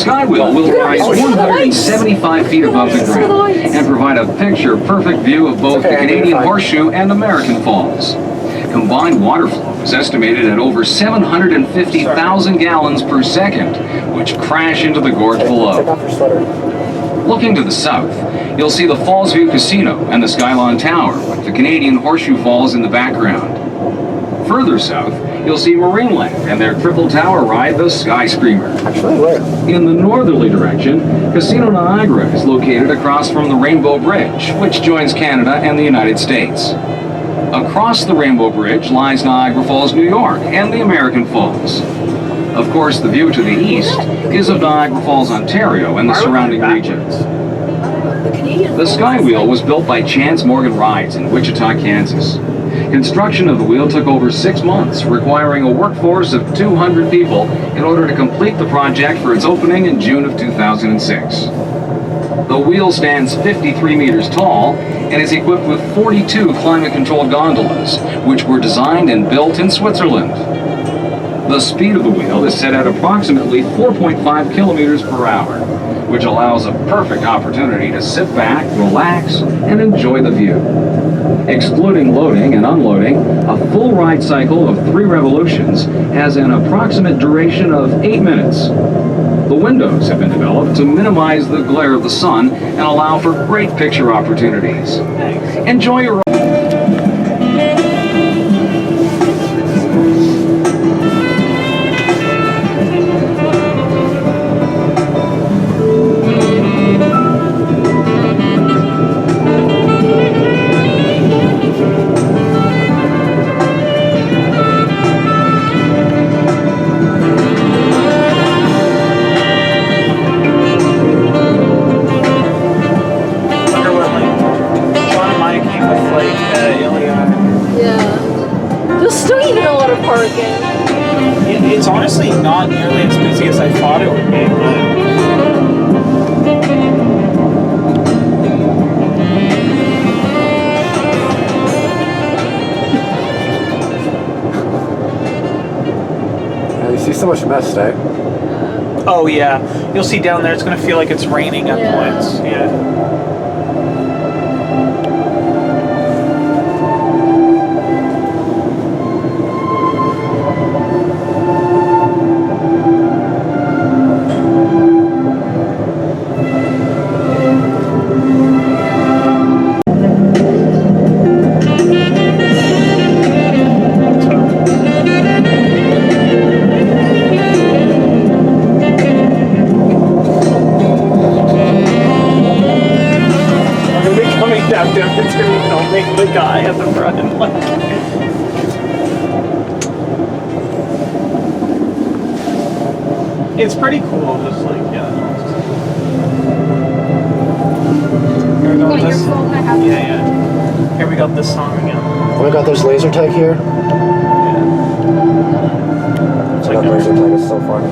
SkyWheel will rise 175 feet above the ground and provide a picture-perfect view of both the Canadian Horseshoe and American Falls. Combined water flow is estimated at over 750,000 gallons per second, which crash into the gorge below. Looking to the south, you'll see the Falls View Casino and the Skylon Tower, with the Canadian Horseshoe Falls in the background. Further south, you'll see Marineland and their triple tower ride, the Sky Screamer. In the northerly direction, Casino Niagara is located across from the Rainbow Bridge, which joins Canada and the United States. Across the Rainbow Bridge lies Niagara Falls, New York, and the American Falls. Of course, the view to the east is of Niagara Falls, Ontario, and the surrounding regions. The SkyWheel was built by Chance Morgan Rides in Wichita, Kansas. Construction of the wheel took over 6 months, requiring a workforce of 200 people in order to complete the project for its opening in June of 2006. The wheel stands 53 meters tall and is equipped with 42 climate-controlled gondolas, which were designed and built in Switzerland. The speed of the wheel is set at approximately 4.5 kilometers per hour, which allows a perfect opportunity to sit back, relax, and enjoy the view. Excluding loading and unloading, a full ride cycle of 3 revolutions has an approximate duration of 8 minutes. The windows have been developed to minimize the glare of the sun and allow for great picture opportunities. Enjoy your It's honestly not nearly as busy as I thought it would be, Yeah, you see so much mist, eh? Oh yeah, you'll see down there it's going to feel like it's raining at points. Yeah. The guy at the front, like, it's pretty cool. Just like Here we go with this. Yeah. Here we got this song again. Oh, we got this laser tag here. Yeah. That laser tag is so fun.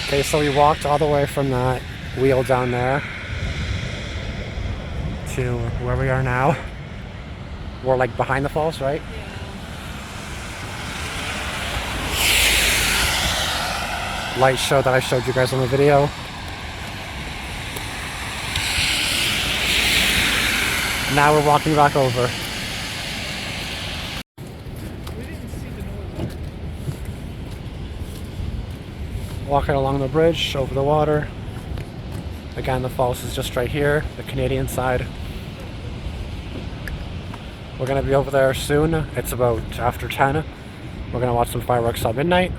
Okay, so we walked all the way from that wheel down there to where we are now. We're like behind the falls, right? Yeah. Light show that I showed you guys on the video. Now we're walking back over. Walking along the bridge over the water. Again, the falls is just right here, the Canadian side. We're going to be over there soon. It's about after 10. We're going to watch some fireworks at midnight.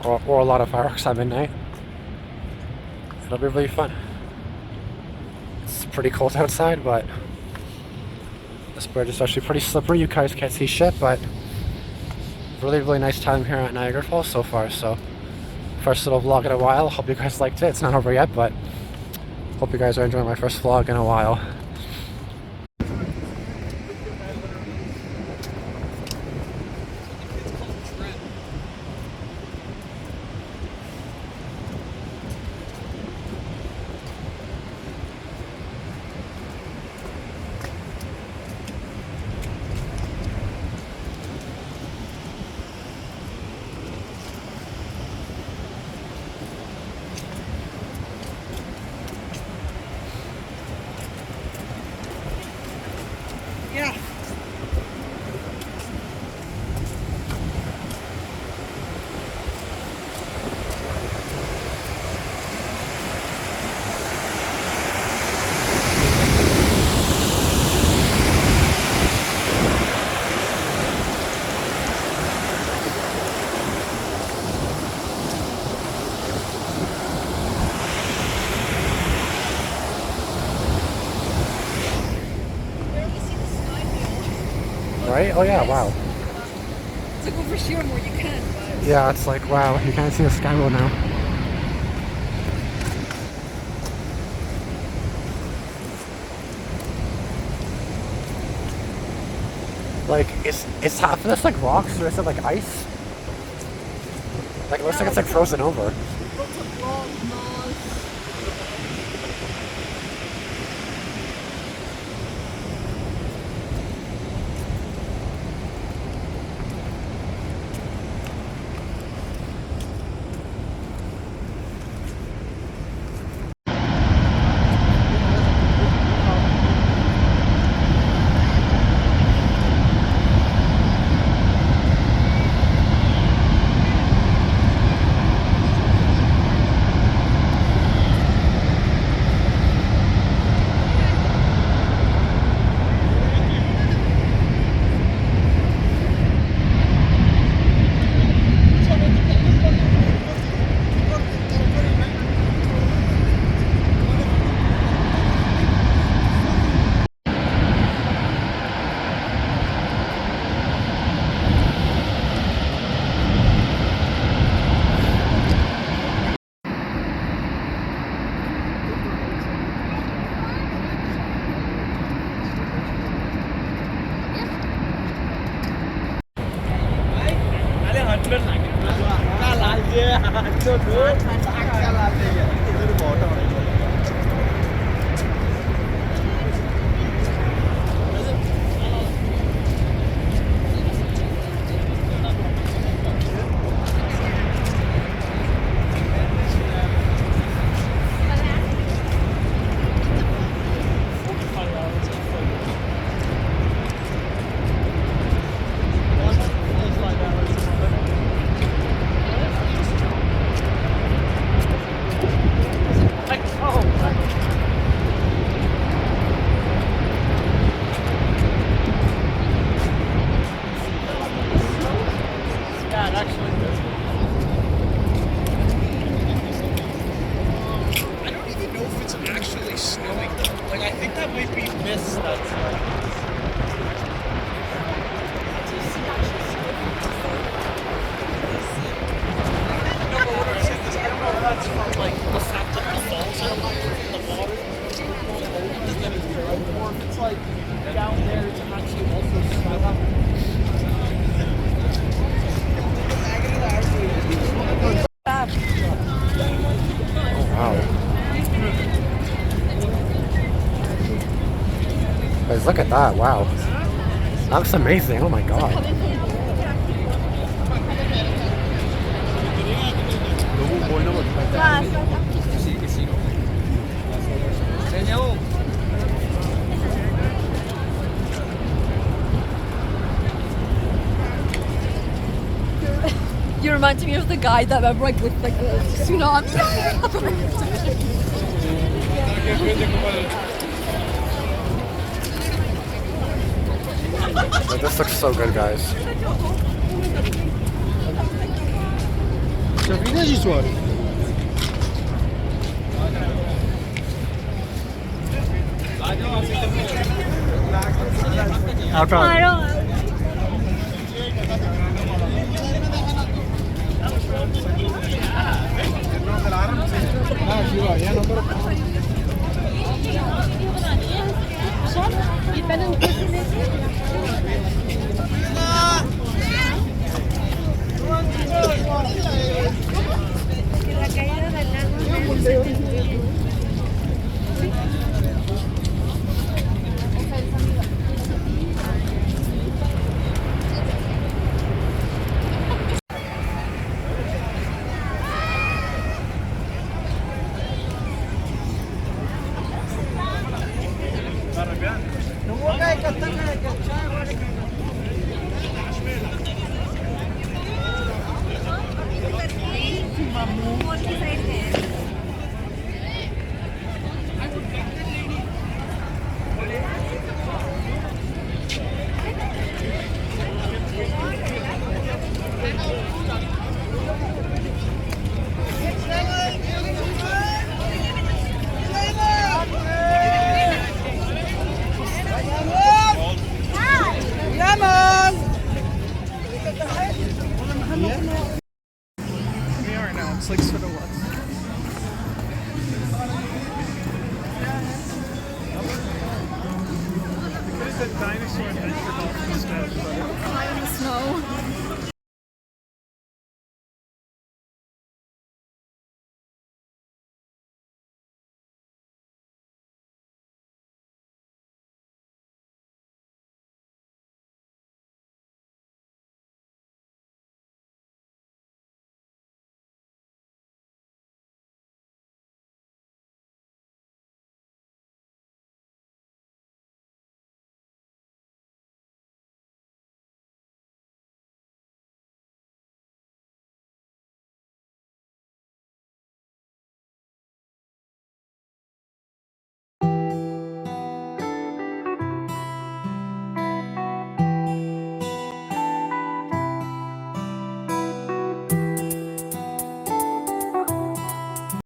Or a lot of fireworks at midnight. It'll be really fun. It's pretty cold outside, but this bridge is actually pretty slippery. You guys can't see shit, but really, really nice time here at Niagara Falls so far. So first little vlog in a while. Hope you guys liked it. It's not over yet, but hope you guys are enjoying my first vlog in a while. Yeah. Right? Oh yeah, wow. It's like over here more you can, but Yeah, it's like, wow, you can't see the SkyWheel now. Like, it's half of this like rocks, or is it like ice? Like, it looks like it's like frozen over. lots of rock, moss. Guys, look at that, wow. That looks amazing, oh my god. You remind me of the guy that I'm like with like the tsunami. Like, this looks so good, guys. I don't. dinosaur adventure golf instead, but Fly in the snow.